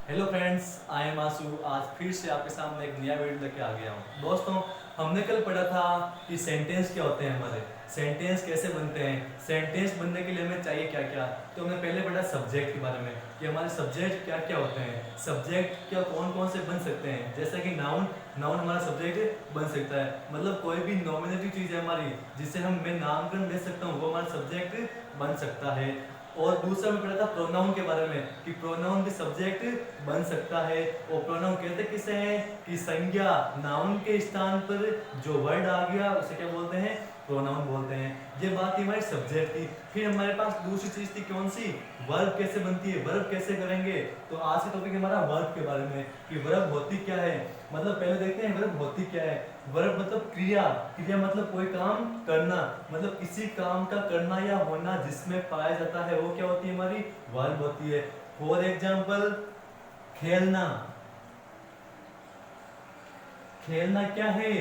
Hello friends, I am आसू। आज फिर से आपके सामने एक नया वीडियो लेके आ गया हूँ। दोस्तों, हमने कल पढ़ा था कि सेंटेंस क्या होते हैं, हमारे सेंटेंस कैसे बनते हैं, सेंटेंस बनने के लिए हमें चाहिए क्या क्या। तो हमने पहले पढ़ा सब्जेक्ट के बारे में कि हमारे सब्जेक्ट क्या क्या होते हैं, सब्जेक्ट क्या कौन कौन से बन सकते हैं। जैसे कि नाउन, नाउन हमारा सब्जेक्ट बन सकता है, मतलब कोई भी नॉमिनेटिव चीज़ है हमारी जिससे मैं नामकरण ले सकता हूँ, वो हमारा सब्जेक्ट बन सकता है। और दूसरा में पढ़ा था प्रोनाउन के बारे में कि प्रोनाउन भी सब्जेक्ट बन सकता है। और प्रोनाउन कहते किसे हैं कि संज्ञा, नाउन के स्थान पर जो वर्ड आ गया उसे क्या बोलते हैं, प्रोनाउन बोलते हैं। ये बात थी हमारी सब्जेक्ट की। फिर हमारे पास दूसरी चीज थी कौन सी, वर्ब कैसे बनती है, वर्ब कैसे करेंगे। तो आज का टॉपिक हमारा वर्ब के बारे में कि वर्ब होती क्या है। मतलब पहले देखते हैं वर्ब होती क्या है। वर्ब मतलब क्रिया, क्रिया मतलब कोई काम करना, मतलब किसी काम का करना या होना जिसमें पाया जाता है वो क्या होती है, हमारी वर्ब होती है। फॉर एग्जाम्पल, खेलना, खेलना क्या है,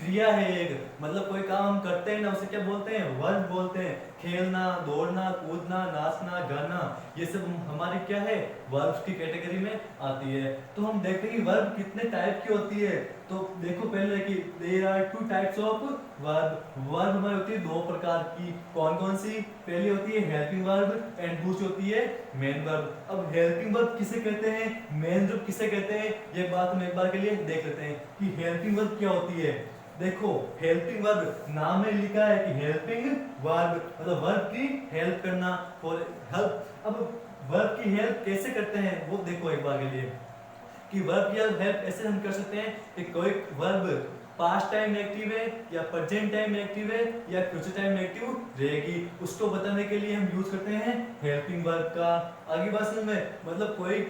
क्रिया है एक, मतलब कोई काम हम करते हैं ना उसे क्या बोलते हैं, वर्ब बोलते हैं। खेलना, दौड़ना, कूदना, नाचना, गाना, ये सब हमारी क्या है, वर्ब्स की कैटेगरी में आती है। तो हम देखते हैं कि वर्ब कितने टाइप की होती है। तो देखो पहले कि there are two types of verb. Verb हमारी होती है दो प्रकार की। कौन कौन सी, पहली होती है हेल्पिंग वर्ब एंड दूसरी होती है मेन वर्ब। अब हेल्पिंग वर्ब किसे कहते हैं, मेन वर्ब किसे कहते हैं, ये बात हम एक बार के लिए देख लेते हैं कि हेल्पिंग वर्ब क्या होती है। देखो, हेल्पिंग वर्ब नाम में लिखा है कि हेल्पिंग वर्ब, मतलब वर्ब की हेल्प करना, फॉर हेल्प। अब वर्ब की हेल्प कैसे करते हैं वो देखो एक बार के लिए कि वर्ब की हेल्प ऐसे हम कर सकते हैं कि कोई वर्ब पास्ट टाइम एक्टिव है या प्रेजेंट टाइम एक्टिव है या फ्यूचर टाइम एक्टिव रहेगी, उसको बताने के लिए हम यूज करते हैं हेल्पिंग वर्ब का। आगे बात समझ में, मतलब कोई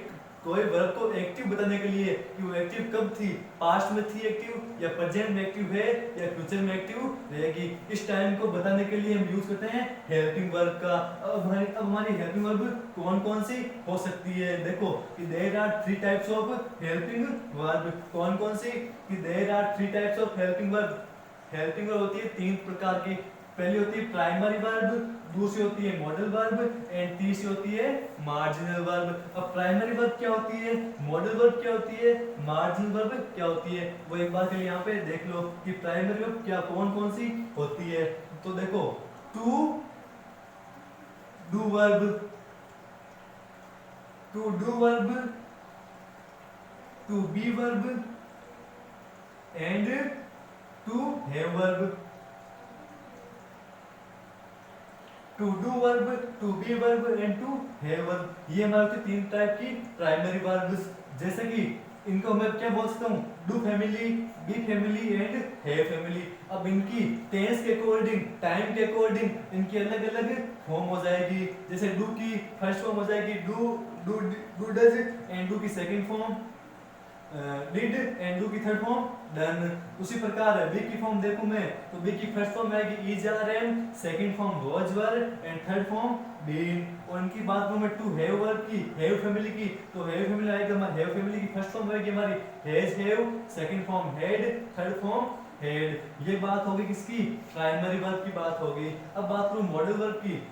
कोई वर्ब को एक्टिव बताने के लिए कि वो एक्टिव कब थी, पास्ट में थी एक्टिव या प्रेजेंट में एक्टिव है या फ्यूचर में एक्टिव रहेगी, इस टाइम को बताने के लिए हम यूज करते हैं हेल्पिंग वर्ब का। अब हमारी हेल्पिंग वर्ब कौन कौन सी हो सकती है, देखो कि there are three types of helping verb. कौन कौन सी, कि there are three types of helping verb. Helping verb होती है तीन प्रकार की। पहली होती है प्राइमरी वर्ब, दूसरी होती है मॉडल वर्ब एंड तीसरी होती है मार्जिनल वर्ब। अब प्राइमरी वर्ब क्या होती है, मॉडल वर्ब क्या होती है, मार्जिनल वर्ब क्या होती है, वो एक बार के लिए यहाँ पे देख लो कि प्राइमरी वर्ब क्या कौन कौन सी होती है। तो देखो, to do verb, to do verb, to be verb and to have verb. To do verb, to be verb and to have verb, ये हमारे होते तीन टाइप की प्राइमरी वर्ब्स। जैसे कि इनको मैं क्या बोल सकता हूँ, do family, be family and have family. अब इनकी टेंस के अकॉर्डिंग, टाइम के अकॉर्डिंग इनकी अलग अलग फॉर्म हो जाएगी। जैसे डू की फर्स्ट फॉर्म हो जाएगी do, do do does and do की second form did and do की थर्ड फॉर्म डन। उसी प्रकार बी की फॉर्म देखूं मैं तो बी की फर्स्ट फॉर्म आएगी is are am, second form was were and third form been. और इनकी बात करूं मैं टू हैव वर्ब की, हैव फैमिली की, तो हैव फैमिली आएगा हमारी, हैव फैमिली की फर्स्ट फॉर्म आएगी हमारी has have, second form had, third form had. ये बात होगी किसकी, प्राइमरी वर्ब की बात होगी। अब बात करूं मॉडल वर्ब की,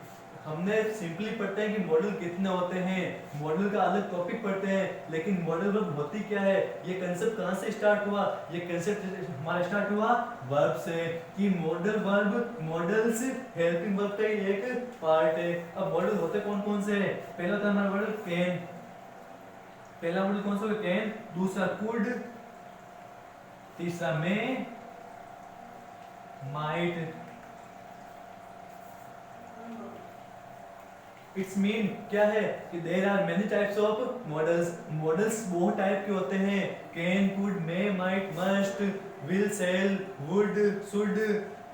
हमने सिंपली पढ़ते हैं कि मॉडल कितने होते हैं, मॉडल का अलग टॉपिक पढ़ते हैं, लेकिन मॉडल वर्ब होती क्या है, ये कंसेप्ट कहाँ से स्टार्ट हुआ, ये कंसेप्ट हमारा स्टार्ट हुआ वर्ब से कि modal verb, models helping verb का ही एक पार्ट है। अब मॉडल होते कौन कौन से हैं, पहला था हमारा मॉडल कैन, पहला मॉडल कौन सा, कैन, दूसरा कुड, तीसरा मे, माइट। इट्स मीन क्या है कि there are many types of models, models बहुत टाइप के होते हैं, can, could, may, might, must, will, shall, would, should,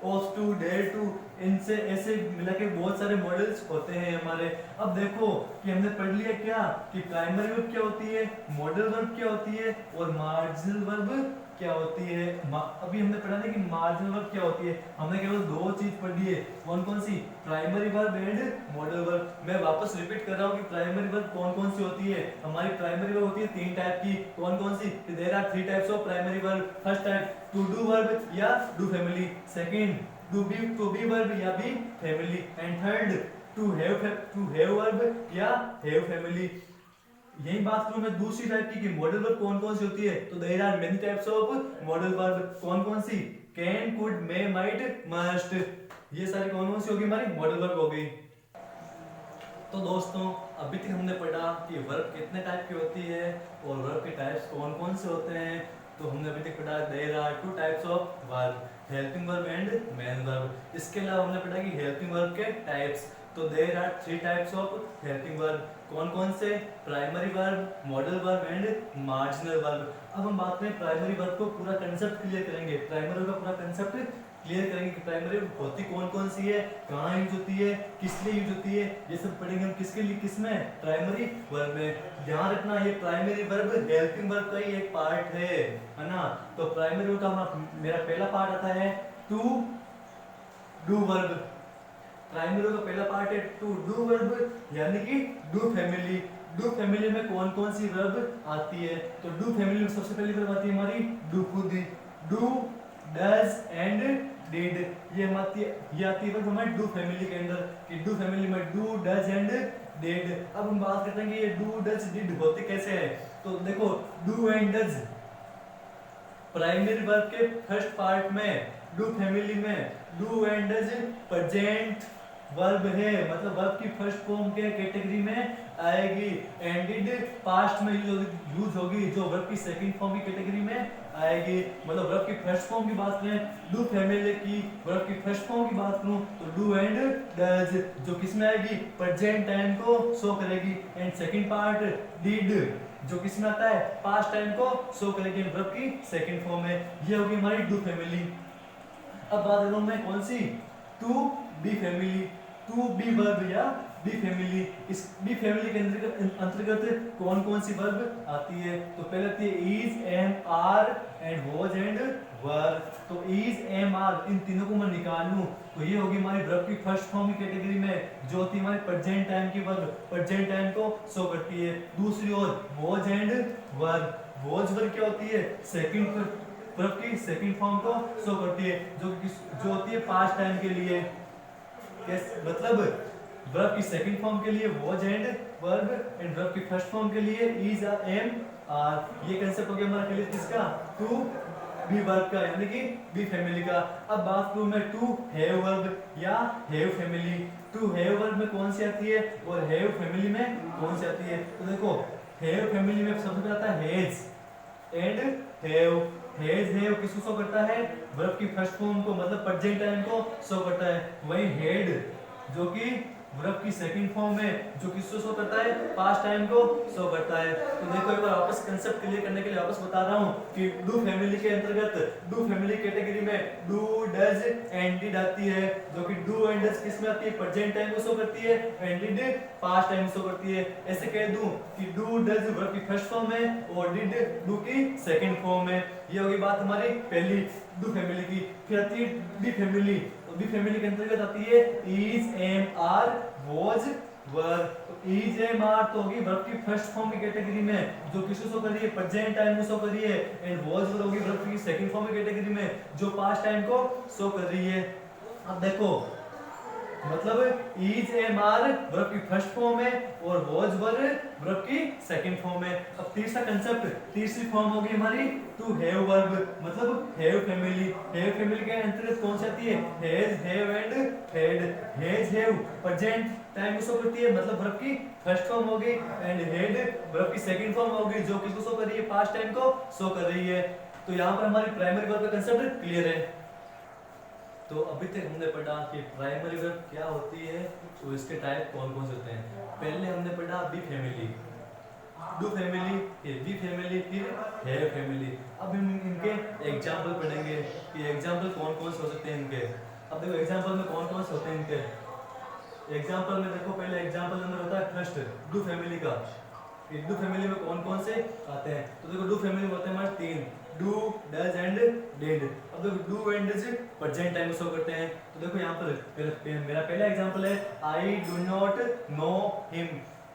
ought to, dare to, इनसे ऐसे मिला के बहुत सारे मॉडल्स होते हैं हमारे। अब देखो कि हमने पढ़ लिया क्या कि प्राइमरी वर्ब क्या होती है, मॉडल वर्ब क्या होती है और मार्जिनल वर्ब क्या होती है। अभी हमने पढ़ा नहीं कि मार्जिनल वर्ब क्या होती है, हमने केवल दो चीज पढ़ी है, कौन कौन सी, primary verb and modal verb. मैं वापस रिपीट कर रहा हूँ कि प्राइमरी वर्ब कौन कौन सी होती है, हमारी प्राइमरी वर्ब होती है तीन टाइप की। कौन कौन सी, there are three types of primary verb. First type to do verb या do family, second to be verb या be family and third to have verb या हैव फैमिली। यही बात करूं मैं दूसरी टाइप की कि मॉडल वर्ब कौन कौन सी होती है, तो there are many types of modal verb. कौन कौन सी? Can, could, may, might, must, ये सारी कौन कौन सी होगी हमारी मॉडल वर्ब हो गई। तो दोस्तों अभी तक हमने पढ़ा कि वर्ब कितने टाइप की होती है और वर्ब के टाइप्स कौन कौन से होते हैं। तो हमने अभी तक पढ़ा there are two types of verb, helping verb and main verb. इसके अलावा हमने पढ़ा कि हेल्पिंग वर्ब के टाइप्स, तो there are three types of helping verb. कौन कौन से? Primary verb, modal verb and marginal verb. अब हम बात करें प्राइमरी वर्ब को, पूरा कंसेप्ट क्लियर करेंगे, प्राइमरी वर्ब का पूरा कंसेप्ट क्लियर करेंगे कि प्राइमरी होती कौन कौन सी है, कहाँ यूज होती है, किस लिए यूज होती है, ये सब पढ़ेंगे हम किसके लिए, किसमें? प्राइमरी वर्ब में। ध्यान रखना ये प्राइमरी वर्ब हेल्पिंग वर्ब का ही एक पार्ट है ना। तो प्राइमरी वर्ब का मेरा पहला पार्ट आता है to do verb. Primary verb का पहला पार्ट है टू डू वर्ब, यानी कि डू फैमिली। डू फैमिली में कौन कौन सी वर्ब आती है, तो डू फैमिली में सबसे पहली वर्ब आती है हमारी डू खुद, डू, डज एंड डिड, ये आती है वर्ब हमारी डू फैमिली के अंदर कि डू फैमिली में डू, डज एंड डिड। अब हम बात करते हैं कि ये डू, डज, डिड होते कैसे हैं। तो देखो do and does primary verb के फर्स्ट पार्ट में, डू फैमिली में do and does present verb है, मतलब वर्ब की फर्स्ट फॉर्म के कैटेगरी में आएगी। एंड डिड पास्ट में यूज होगी, जो वर्ब की सेकंड फॉर्म की कैटेगरी में आएगी। मतलब वर्ब की फर्स्ट फॉर्म की बात करें डू फैमिली की, वर्ब की फर्स्ट फॉर्म की बात करूं तो डू एंड डज, जो किस में आएगी, प्रेजेंट टाइम को शो करेगी। एंड सेकंड पार्ट डिड, जो किस में आता है, पास्ट टाइम को शो करेगी, वर्ब की सेकंड फॉर्म में। ये होगी हमारी डू फैमिली। अब बात करूं मैं कौन सी, to be family, to be verb या बी फैमिली। इस बी फैमिली के अंतर्गत कौन कौन सी वर्ब आती है, तो पहले आती है is, am, are and was and were. तो इज, एम, आर इन तीनों को मैं निकाल लूं तो ये होगी हमारी वर्ब की फर्स्ट फॉर्म की कैटेगरी में, जो होती है हमारी प्रेजेंट टाइम की वर्ब, प्रेजेंट टाइम को शो करती है। दूसरी ओर was and were, was verb क्या होती है, सेकंड वर्ब की सेकंड फॉर्म को शो करती है, जो होती है पास्ट टाइम के लिए। मतलब वर्ब की सेकंड फॉर्म के लिए was and verb, and verb की फर्स्ट फॉर्म के लिए इज, एम, आर। ये कंसेप्ट हो गया हमारा क्लियर किसका, टू बी वर्ब का, यानी कि बी फैमिली का। अब बात करूं मैं टू हैव वर्ब या have family. To have verb में कौन सी आती है और हैव फैमिली में कौन सी आती है, तो देखो हैव फैमिली में सबसे पहले आता है has and have. Has, have किसको शो करता है, वर्ब की फर्स्ट फॉर्म को, मतलब प्रेजेंट टाइम को शो करता है। वही हेड जो कि वर्ब की सेकंड फॉर्म है, जो किसको शो करता है, पास्ट टाइम को शो करता है। तो देखो एक बार वापस कंसेप्ट क्लियर करने के लिए वापस बता रहा हूं कि डू फैमिली के अंतर्गत डू फैमिली कैटेगरी में डू, डज एंड डिड आती है, जो कि डू एंड डज किस में आती है, प्रेजेंट टाइम को शो करती है, and did past time show करती है। ऐसे कह दूं कि डू, डज वर्ब की फर्स्ट फॉर्म है और डिड डू की सेकंड फॉर्म है। ये होगी बात हमारी पहली डू फैमिली की। फिर आती है बी फैमिली, बी फैमिली के अंतर्गत आती है इज, एम, आर, वॉज, वर। तो इज, एम, आर तो होगी वर्ब की फर्स्ट फॉर्म की कैटेगरी में, जो किसको शो कर रही है, प्रेजेंट टाइम को शो कर रही है। एंड वॉज, वर होगी वर्ब की सेकंड फॉर्म की कैटेगरी में, जो पास्ट टाइम को शो कर रही है। अब देखो मतलब इज, एम, आर वर्ब की फर्स्ट फॉर्म है और वॉज, वर वर्ब की सेकंड फॉर्म है। अब तीसरा कंसेप्ट, तीसरी फॉर्म होगी हमारी टू हैव वर्ब, मतलब हैव फैमिली। हैव फैमिली के अंतर्गत कौन सी आती है, has, have and had. Has, have present time को शो करती है, मतलब वर्ब की फर्स्ट फॉर्म होगी, एंड हैड वर्ब की सेकंड फॉर्म होगी, जो किसको शो कर रही है, पास्ट टाइम को शो कर रही है। तो यहाँ पर हमारी प्राइमरी वर्ब का कंसेप्ट क्लियर है। तो अभी तक हमने पढ़ा कि प्राइमरी वर्ब क्या होती है, तो इसके टाइप कौन कौन से होते हैं। पहले हमने पढ़ा बी फैमिली, डू फैमिली, फिर बी फैमिली, फिर हैव फैमिली। अब हम इनके एग्जाम्पल पढ़ेंगे कि एग्जाम्पल कौन कौन से हो सकते हैं इनके। अब देखो एग्जाम्पल में कौन कौन से होते हैं इनके। एग्जाम्पल में देखो पहले एग्जाम्पल नंबर होता है फर्स्ट डू फैमिली का। डू फैमिली में कौन कौन से आते हैं, तो देखो डू फैमिली में होते हैं हमारे तीन, डू, डज एंड डिड। अब देखो do and does present time में शो करते हैं। तो देखो यहाँ पर मेरा पहला एग्जांपल है I do not know him.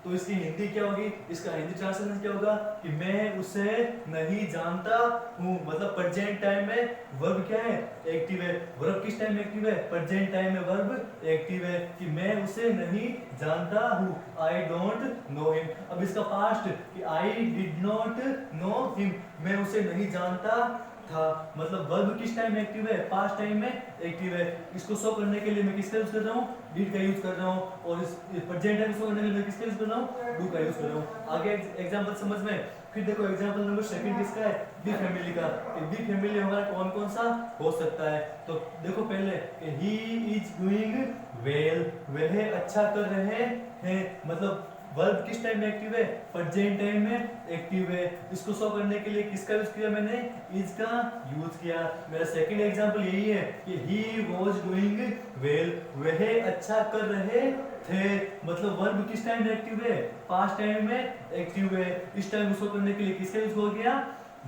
तो इसकी हिंदी क्या होगी, इसका हिंदी ट्रांसलेशन क्या होगा कि मैं उसे नहीं जानता हूँ। मतलब प्रेजेंट टाइम में वर्ब क्या है, एक्टिव है। वर्ब किस टाइम में एक्टिव है, प्रेजेंट टाइम में वर्ब एक्टिव है कि मैं उसे नहीं जानता हूँ, आई डोंट नो हिम। अब इसका पास्ट कि I did not know him, मैं उसे नहीं जानता था। मतलब वर्ब किस टाइम में एक्टिव है, पास्ट टाइम में एक्टिव है। इसको शो करने के लिए मैं किसका यूज कर रहा हूँ, डिड का यूज कर रहा हूँ। और इस प्रेजेंट टाइम शो करने के लिए मैं किसका यूज कर रहा हूँ, डू का यूज कर रहा हूँ। आगे एग्जांपल समझ में। फिर देखो एग्जांपल नंबर सेकंड किसका है, बी फैमिली का। बी फैमिली हमारा कौन कौन सा हो सकता है, तो देखो पहले ही इज डूइंग वेल, वह अच्छा कर रहे हैं। मतलब वर्ब किस टाइम में एक्टिव है, प्रेजेंट टाइम में एक्टिव है। इसको शो करने के लिए किसका यूज किया मैंने, इज का यूज किया। मेरा सेकंड एग्जांपल यही है कि ही वाज डूइंग वेल, वह अच्छा कर रहे थे। मतलब वर्ब किस टाइम में एक्टिव है, पास्ट टाइम में एक्टिव है। इस टाइम को शो करने के लिए किसका यूज हो गया,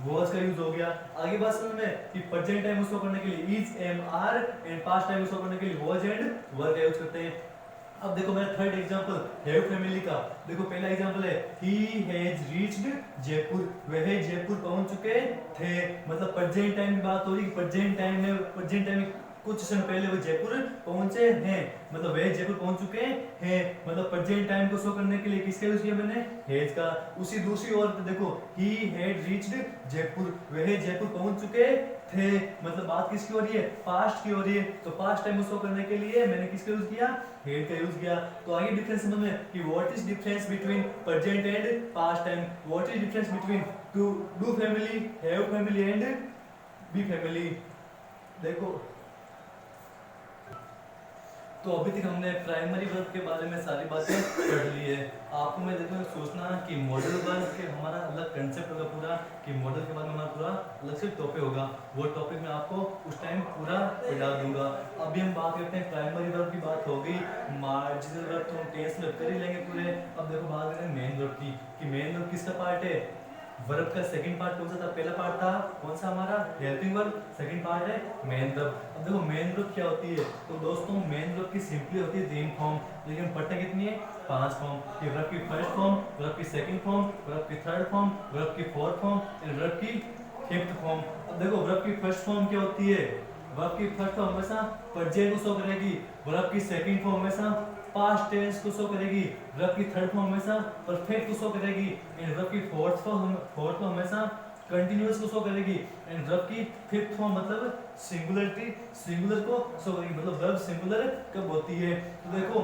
वॉज का यूज हो गया। आगे बात समझ में कि प्रेजेंट टाइम को शो करने के लिए is am are and past time को शो करने के लिए वॉज एंड वर का यूज करते हैं। अब देखो मेरा थर्ड एग्जांपल हैव फैमिली का। देखो पहला एग्जांपल है ही हैज रीच्ड जयपुर, वह जयपुर पहुंच चुके थे। मतलब प्रेजेंट टाइम की बात हो रही है, प्रेजेंट टाइम में कुछ क्षण पहले वो जयपुर पहुंचे हैं। मतलब वह जयपुर पहुंच चुके हैं। मतलब प्रेजेंट टाइम को शो करने के लिए किसका यूज किया मैंने, हैज का। उसी दूसरी ओर देखो ही हैड रीच्ड जयपुर, वह जयपुर पहुंच चुके थे। मतलब बात किसकी हो रही है, पास्ट की हो रही है। तो पास्ट टाइम को शो करने के लिए मैंने किसका यूज किया, हेड का यूज किया। तो आगे डिफरेंस समझ में कि what is difference between present and past time, what is difference between to do family, have family and be family. देखो तो अभी तक हमने प्राइमरी वर्ब के बारे में सारी बातें पढ़ ली है। आपको मैं देखो सोचना कि मॉडल वर्ब के हमारा अलग कंसेप्ट होगा पूरा, कि मॉडल के बाद में हमारा पूरा अलग से टॉपिक होगा। वो टॉपिक मैं आपको उस टाइम पूरा पढ़ा दूंगा। अभी हम बात करते हैं प्राइमरी वर्ब की। बात हो गई मार्जिनल वर्ब तो हम टेंस में कर ही लेंगे पूरे। अब देखो बात करते हैं मेन वर्ब की, कि मेन वर्ब किसका पार्ट है, वर्ब का सेकंड पार्ट कौन सा था, पहला पार्ट था कौन सा हमारा हेल्पिंग वर्ब, सेकंड पार्ट है मेन वर्ब। अब देखो मेन वर्ब क्या होती है, तो दोस्तों मेन वर्ब की सिंपली होती है 3 फॉर्म, लेकिन पढ़ते कितनी है 5 फॉर्म। कि वर्ब की फर्स्ट फॉर्म, वर्ब की सेकंड फॉर्म, वर्ब की थर्ड फॉर्म, वर्ब की फोर्थ फॉर्म और वर्ब की फिफ्थ फॉर्म। अब देखो वर्ब की फर्स्ट फॉर्म क्या होती है, वर्ब की फर्स्ट फॉर्म हमेशा प्रेजेंट को शो करेगी, वर्ब की सेकंड फॉर्म हमेशा पास्ट टेंस को शो करेगी, वर्ब की थर्ड फॉर्म हमेशा परफेक्ट को शो करेगी एंड वर्ब की फोर्थ फॉर्म हमेशा कंटिन्यूअस को शो करेगी एंड वर्ब की फिफ्थ फॉर्म मतलब सिंगुलर को शो करेगी। मतलब वर्ब सिंगुलर कब होती है, तो देखो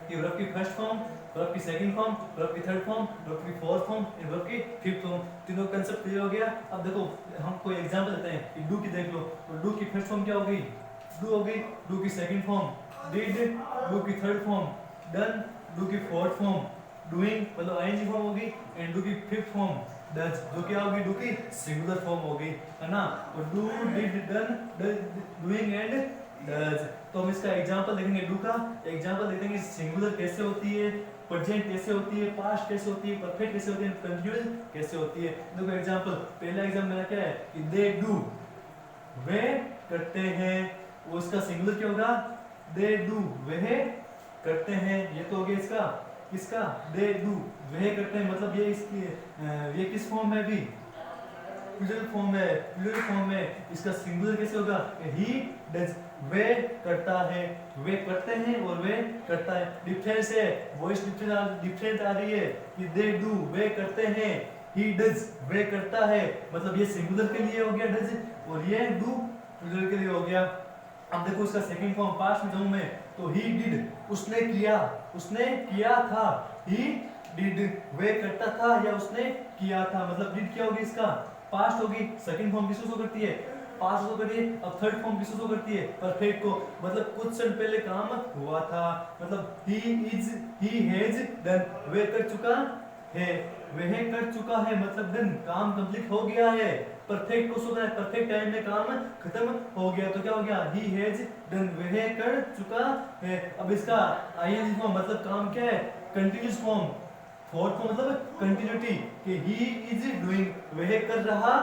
कि वर्ब की फर्स्ट फॉर्म, वर्ब की सेकंड फॉर्म, वर्ब की थर्ड फॉर्म, वर्ब की फोर्थ फॉर्म एंड वर्ब की फिफ्थ फॉर्म। तीनों कंसेप्ट क्लियर हो गया। अब देखो हम कोई एग्जांपल लेते हैं कि डू की देख लो, तो डू की फर्स्ट फॉर्म क्या होगी, डू होगी। डू की सेकंड फॉर्म डिड, डू की थर्ड फॉर्म डन, डू की फोर्थ फॉर्म डूइंग मतलब आईएनजी फॉर्म होगी एंड डू की फिफ्थ फॉर्म डज, जो क्या होगी डू की सिंगुलर फॉर्म होगी, है ना। तो do did done doing and does. तो हम इसका एग्जांपल देखेंगे, डू का एग्जांपल देखेंगे सिंगुलर कैसे होती है, प्रेजेंट कैसे होती है, पास्ट कैसे होती है, परफेक्ट कैसे होती है, कंटिन्यूअस कैसे होती है। देखो एग्जांपल, पहला एग्जांपल मेरा क्या है कि दे डू, वे करते हैं, वो इसका सिंगुलर क्या होगा, दे डू, वह करते हैं। ये तो हो गया इसका किसका, दे डू, वह करते हैं। मतलब ये इसकी ये किस फॉर्म में भी, प्लूरल फॉर्म है, प्लूरल फॉर्म में इसका सिंगुलर कैसे होगा, ही डज, वे करता है, वे करते हैं और वे करता है। डिफरेंस है, वॉइस डिफरेंट आ रही है कि दे डू, वे करते हैं, ही डज, वे करता है। मतलब ये सिंगुलर के लिए हो गया डज और ये डू प्लूरल के लिए हो गया। अब देखो इसका सेकंड फॉर्म पास्ट में जाऊं मैं, तो ही डिड, उसने किया, उसने किया था, ही डिड, वे करता था या उसने किया था। मतलब डिड क्या होगी, इसका पास्ट होगी। सेकंड फॉर्म किसको शो करती है, पास्ट शो करती है। अब थर्ड फॉर्म किसको शो करती है, परफेक्ट को। मतलब कुछ क्षण पहले काम हुआ था। मतलब ही हैज डन, वे कर चुका है, वह कर चुका है मतलब डन, काम कंप्लीट हो गया है। परफेक्ट को शो है, परफेक्ट टाइम में काम खत्म हो गया, तो क्या हो गया, ही हैज डन, वह कर चुका है। अब इसका आईएनजी फॉर्म मतलब काम क्या है, कंटीन्यूअस फॉर्म। फोर्थ फॉर्म मतलब कंटिन्यूटी, कि ही इज डूइंग, वह कर रहा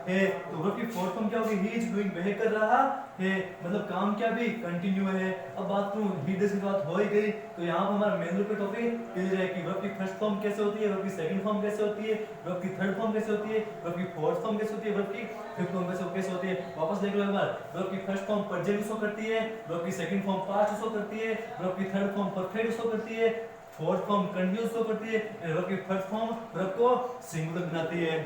है, तो वर्ब की फोर्थ फॉर्म क्या होगी, ही इज डूइंग, वह कर रहा है, मतलब काम क्या भी कंटिन्यू है। अब बात करूं ही डज की बात हो ही गई, तो यहाँ पर हमारा मेन रूप का टॉपिक क्लियर है कि वर्ब की फर्स्ट फॉर्म कैसे होती है, वर्ब की सेकंड फॉर्म कैसे होती है, वर्ब की थर्ड फॉर्म कैसे होती है, वर्ब की फोर्थ फॉर्म कैसे होती है, वर्ब की फिफ्थ फॉर्म कैसे होती है। वापस देख लो एक बार, वर्ब की फर्स्ट फॉर्म प्रेजेंट शो करती है, वर्ब की सेकंड फॉर्म पास्ट शो करती है, वर्ब की थर्ड फॉर्म परफेक्ट शो करती है, फोर्थ फॉर्म कंटिन्यूअस शो करती है, और वर्ब की फिफ्थ फॉर्म वर्ब को सिंगुलर बनाती है।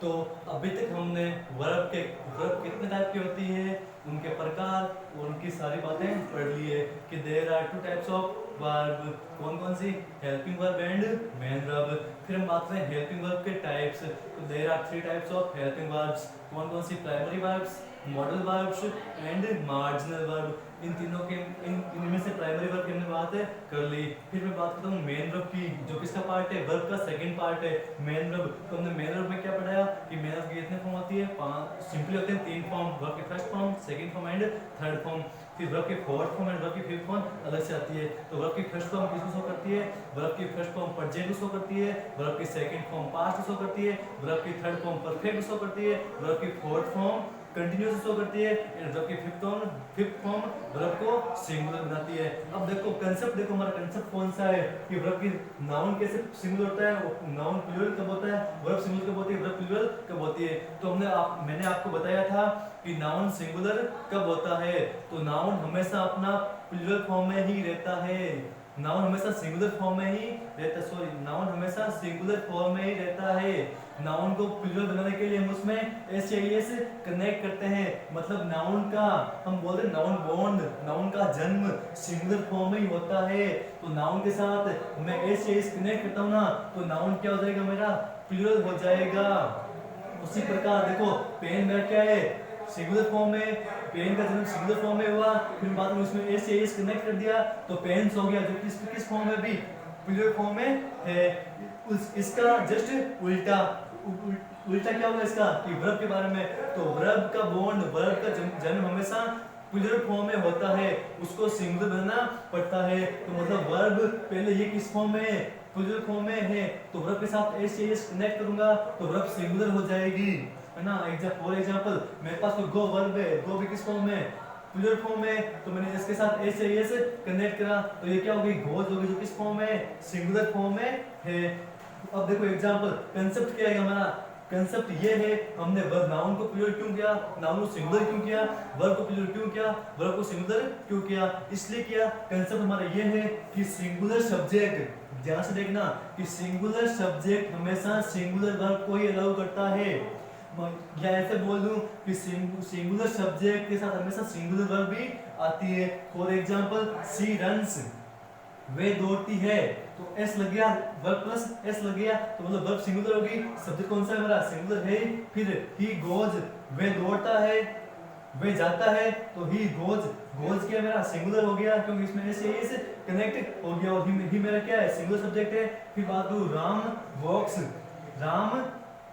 तो अभी तक हमने वर्ब कितने टाइप की होती है, उनके प्रकार और उनकी सारी बातें पढ़ ली है कि there are two types of verb, कौन कौन सी, helping verb and main verb. फिर हम बात करें हेल्पिंग वर्ब के टाइप्स, तो there are three types of helping verbs, कौन कौन सी, primary verbs, modal verbs and marginal verb. इन तीनों के इनमें से प्राइमरी वर्ब की हमने बात कर ली। फिर मैं बात करता हूँ मेन वर्ब की, जो किसका पार्ट है, वर्ब का सेकंड पार्ट है मेन वर्ब। तो हमने मेन वर्ब में क्या पढ़ाया कि मेन वर्ब की कितने फॉर्म होती है, पांच सिंपली होते हैं, तीन फॉर्म, वर्ब की first form, second form and third form. फिर वर्ब की फोर्थ फॉर्म एंड वर्ब की फिफ्थ फॉर्म अलग से आती है। तो वर्ब की फर्स्ट फॉर्म किसको शो करती है, वर्ब की फर्स्ट फॉर्म प्रेजेंट शो करती है, वर्ब की सेकंड फॉर्म पास्ट शो करती है, वर्ब की थर्ड फॉर्म परफेक्ट शो करती है, वर्ब की फोर्थ फॉर्म कंटिन्यूअस शो करती है, वर्ब की फिफ्थ फॉर्म वर्ब को सिंगुलर बनाती है। अब देखो कंसेप्ट, देखो हमारा कंसेप्ट कौन सा है कि वर्ब की नाउन कैसे सिंगुलर होता है, नाउन प्लूरल कब होता है, वर्ब सिंगुलर कब होती है, वर्ब प्लूरल कब होती है। तो मैंने आपको बताया था कि नाउन सिंगुलर कब होता है, तो नाउन हमेशा अपना प्लूरल फॉर्म में ही रहता है, नाउन हमेशा सिंगुलर फॉर्म में ही रहता है, सॉरी नाउन हमेशा सिंगुलर फॉर्म में ही रहता है। नाउन को प्लूरल बनाने के लिए हम उसमें एस या एस कनेक्ट करते हैं, मतलब नाउन का हम बोलते हैं नाउन बॉन्ड, नाउन का जन्म सिंगुलर फॉर्म में ही होता है। तो नाउन के साथ मैं एस या एस कनेक्ट करता हूँ ना, तो नाउन क्या हो जाएगा, मेरा प्लूरल हो जाएगा। उसी प्रकार देखो पेन मेरा क्या है, सिंगुलर फॉर्म में, पेन का जन्म सिंगुलर फॉर्म में हुआ, फिर बाद में उसमें एस या एस कनेक्ट कर दिया तो पेन्स हो गया, जो किस फॉर्म में भी प्लूरल फॉर्म में है। इसका जस्ट उल्टा क्या होगा इसका कि वर्ब के बारे में, तो वर्ब का बॉन्ड, वर्ब का जन्म हमेशा प्लूरल फॉर्म में होता है, उसको सिंगुलर बनाना पड़ता है। तो मतलब वर्ब पहले ये किस फॉर्म में है, प्लूरल फॉर्म में है, तो वर्ब के साथ एस या एस कनेक्ट करूंगा तो वर्ब सिंगुलर हो जाएगी, है ना। फॉर एग्जांपल मेरे पास कोई गो वर्ब है, गो भी किस फॉर्म में, प्लूरल फॉर्म में, तो मैंने इसके साथ एस या एस कनेक्ट करा तो ये क्या होगी, गोज होगी, जो किस फॉर्म में, सिंगुलर फॉर्म में है। अब देखो एग्जांपल, कंसेप्ट क्या है हमारा, कंसेप्ट ये है, हमने वर्ब नाउन को प्लूरल क्यों किया, नाउन को सिंगुलर क्यों किया, वर्ब को प्लूरल क्यों किया, वर्ब को सिंगुलर क्यों किया, इसलिए किया। कंसेप्ट हमारा ये है कि सिंगुलर सब्जेक्ट, ध्यान से देखना कि सिंगुलर सब्जेक्ट हमेशा सिंगुलर वर्ब को ही अलाउ करता है, या ऐसे बोल दूं कि सिंगुलर सब्जेक्ट के साथ हमेशा सिंगुलर वर्ब भी आती है। फॉर एग्जांपल सी रन्स, वे दौड़ती है, तो एस लग गया, वर्ब प्लस एस लग गया, तो मतलब वर्ब सिंगुलर होगी, सब्जेक्ट कौन सा है हमारा, सिंगुलर है। फिर ही गोज, वे दौड़ता है, वे जाता है, तो ही गोज, गोज क्या मेरा सिंगुलर हो गया क्योंकि इसमें एस या एस कनेक्ट हो गया, और ही मेरा क्या है, सिंगुलर सब्जेक्ट है। फिर बात करूं राम वॉक्स, राम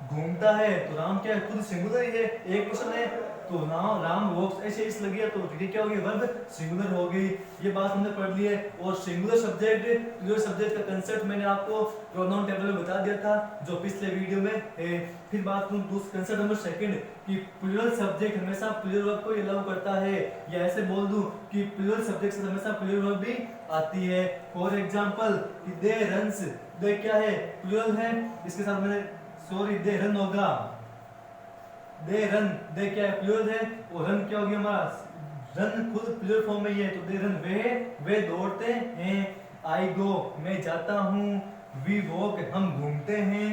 घूमता है, तो राम क्या है, खुद सिंगुलर ही है, एक पर्सन है, तो राम वॉक्स ऐसे इस लगी है, तो ये क्या होगी, वर्ब सिंगुलर हो गई। ये बात हमने पढ़ ली है। और सिंगुलर सब्जेक्ट, प्लूरल सब्जेक्ट का कंसेप्ट मैंने आपको प्रोनाउन टेबल में बता दिया था जो पिछले वीडियो में है। फिर बात करूं दूसरा कंसेप्ट नंबर सेकंड कि प्लूरल सब्जेक्ट हमेशा प्लूरल वर्ब को अलाउ करता है, या ऐसे बोल दूं कि प्लूरल सब्जेक्ट से हमेशा प्लूरल वर्ब भी आती है। फॉर एग्जांपल कि दे रन्स, दे क्या है, प्लूरल है, इसके साथ मैंने सॉरी दे रन होगा, दे रन, दे क्या है, प्लूरल है, और रन क्या हो गया हमारा, रन खुद प्लूरल फॉर्म में ही है, तो दे रन वे दौड़ते हैं। आई गो, मैं जाता हूँ, वी वॉक, हम घूमते हैं।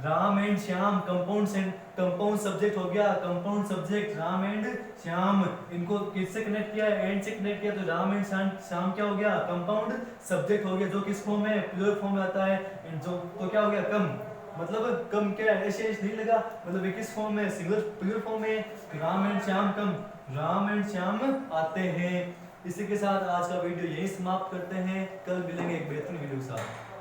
Ram and Shyam, compound subject हो गया, compound subject Ram and Shyam, इनको किससे कनेक्ट किया है, एंड से कनेक्ट किया, तो राम एंड श्याम क्या हो गया, कंपाउंड सब्जेक्ट हो गया, जो किस फॉर्म में, प्लूरल फॉर्म में आता है। जो तो क्या हो गया, कम, मतलब कम क्या है, ऐसे नहीं लगा, मतलब किस फॉर्म में, सिंगुलर प्लूरल फॉर्म में, Ram and Shyam come, Ram and Shyam आते हैं। इसी के साथ आज का वीडियो यही समाप्त करते हैं, कल मिलेंगे एक बेहतरीन वीडियो के साथ।